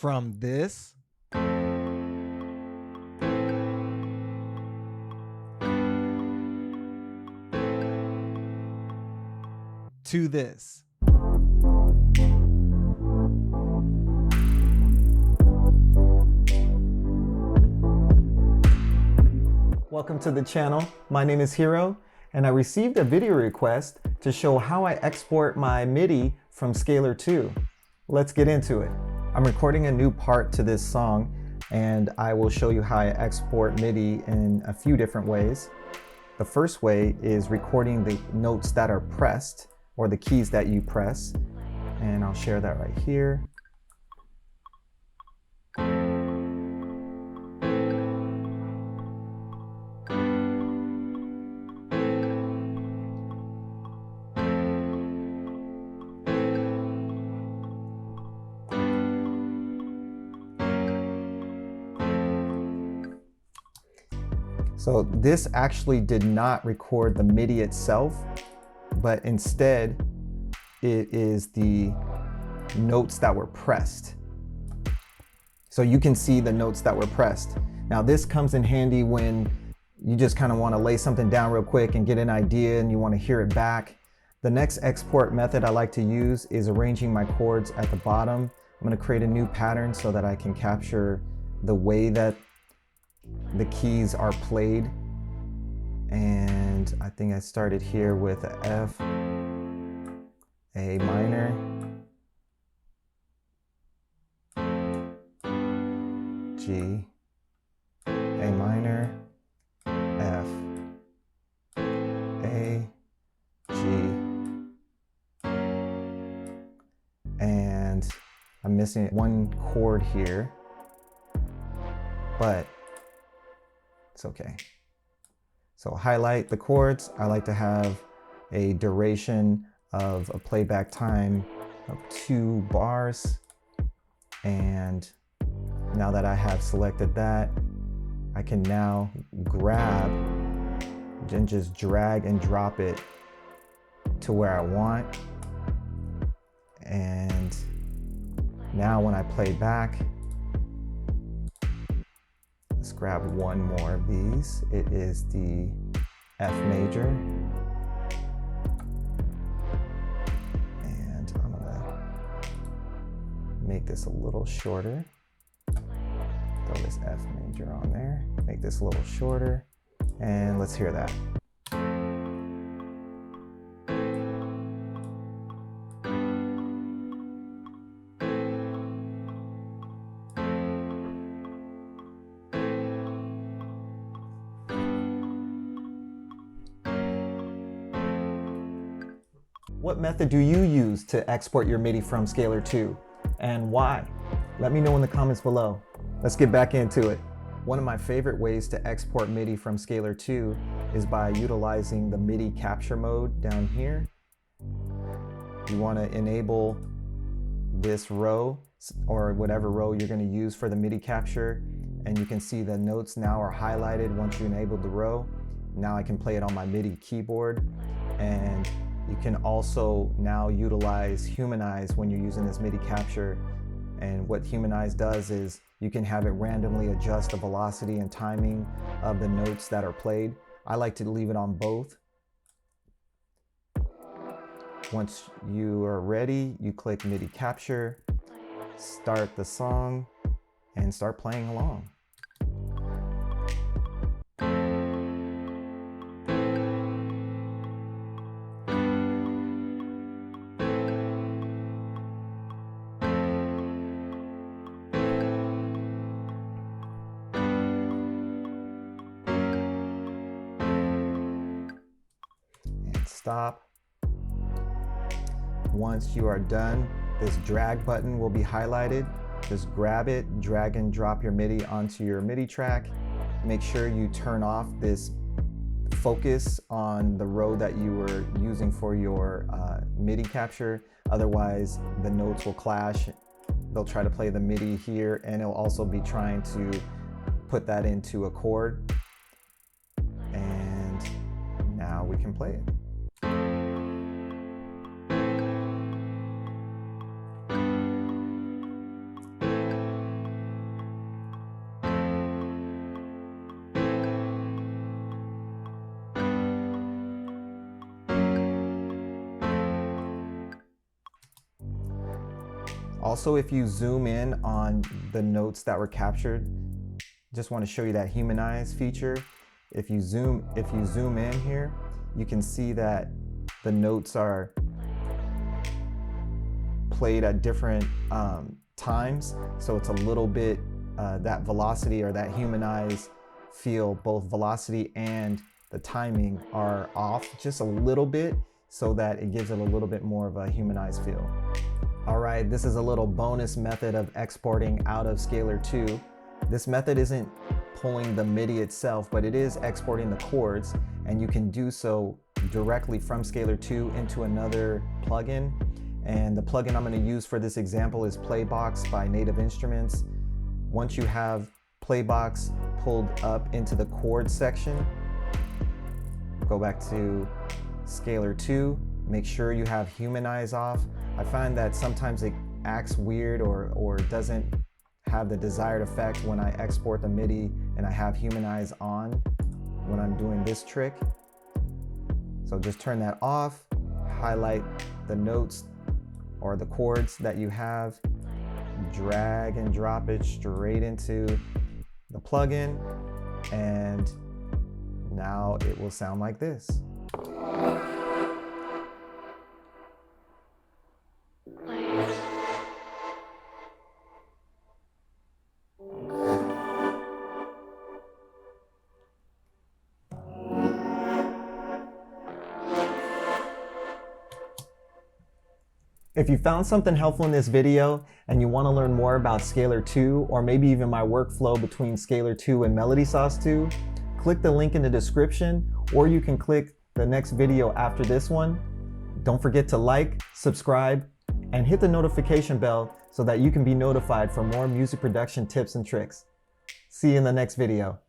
from this to this. Welcome to the channel. My name is Hero, and I received a video request to show how I export my MIDI from Scalar 2. Let's get into it. I'm recording a new part to this song, and I will show you how I export MIDI in a few different ways. The first way is recording the notes that are pressed, or the keys that you press, and I'll share that right here. So this actually did not record the MIDI itself, but instead it is the notes that were pressed. So you can see the notes that were pressed. Now this comes in handy when you just kind of want to lay something down real quick and get an idea and you want to hear it back. The next export method I like to use is arranging my chords at the bottom. I'm going to create a new pattern so that I can capture the way that the keys are played. And I think I started here with a F, A minor, G, A minor, F, A, G, and I'm missing one chord here, but it's okay. So highlight the chords. I like to have a duration of a playback time of 2 bars. And now that I have selected that, I can now grab and just drag and drop it to where I want. And now when I play back, let's grab one more of these. It is the F major. And I'm gonna make this a little shorter. Throw this F major on there. Make this a little shorter. And let's hear that. What method do you use to export your MIDI from Scalar 2, and why? Let me know in the comments below. Let's get back into it. One of my favorite ways to export MIDI from Scalar 2 is by utilizing the MIDI capture mode down here. You want to enable this row, or whatever row you're going to use for the MIDI capture, and you can see the notes now are highlighted once you enabled the row. Now I can play it on my MIDI keyboard, and you can also now utilize Humanize when you're using this MIDI capture. And what Humanize does is you can have it randomly adjust the velocity and timing of the notes that are played. I like to leave it on both. Once you are ready, you click MIDI capture, start the song, and start playing along. Stop. Once you are done, this drag button will be highlighted. Just grab it, drag and drop your MIDI onto your MIDI track. Make sure you turn off this focus on the row that you were using for your MIDI capture. Otherwise, the notes will clash. They'll try to play the MIDI here, and it'll also be trying to put that into a chord. And now we can play it. Also, if you zoom in on the notes that were captured, just want to show you that humanize feature. If you zoom in here, you can see that the notes are played at different times. So it's a little bit that velocity or that humanize feel, both velocity and the timing are off just a little bit, so that it gives it a little bit more of a humanized feel. All right, this is a little bonus method of exporting out of Scalar 2. This method isn't pulling the MIDI itself, but it is exporting the chords, and you can do so directly from Scalar 2 into another plugin. And the plugin I'm going to use for this example is Playbox by Native Instruments. Once you have Playbox pulled up into the chords section, go back to Scalar 2, make sure you have humanize off. I find that sometimes it acts weird or doesn't have the desired effect when I export the MIDI and I have humanize on when I'm doing this trick. So just turn that off, highlight the notes or the chords that you have, drag and drop it straight into the plugin, and now it will sound like this. If you found something helpful in this video and you want to learn more about Scalar 2, or maybe even my workflow between Scalar 2 and Melody Sauce 2, click the link in the description, or you can click the next video after this one. Don't forget to like, subscribe, and hit the notification bell so that you can be notified for more music production tips and tricks. See you in the next video.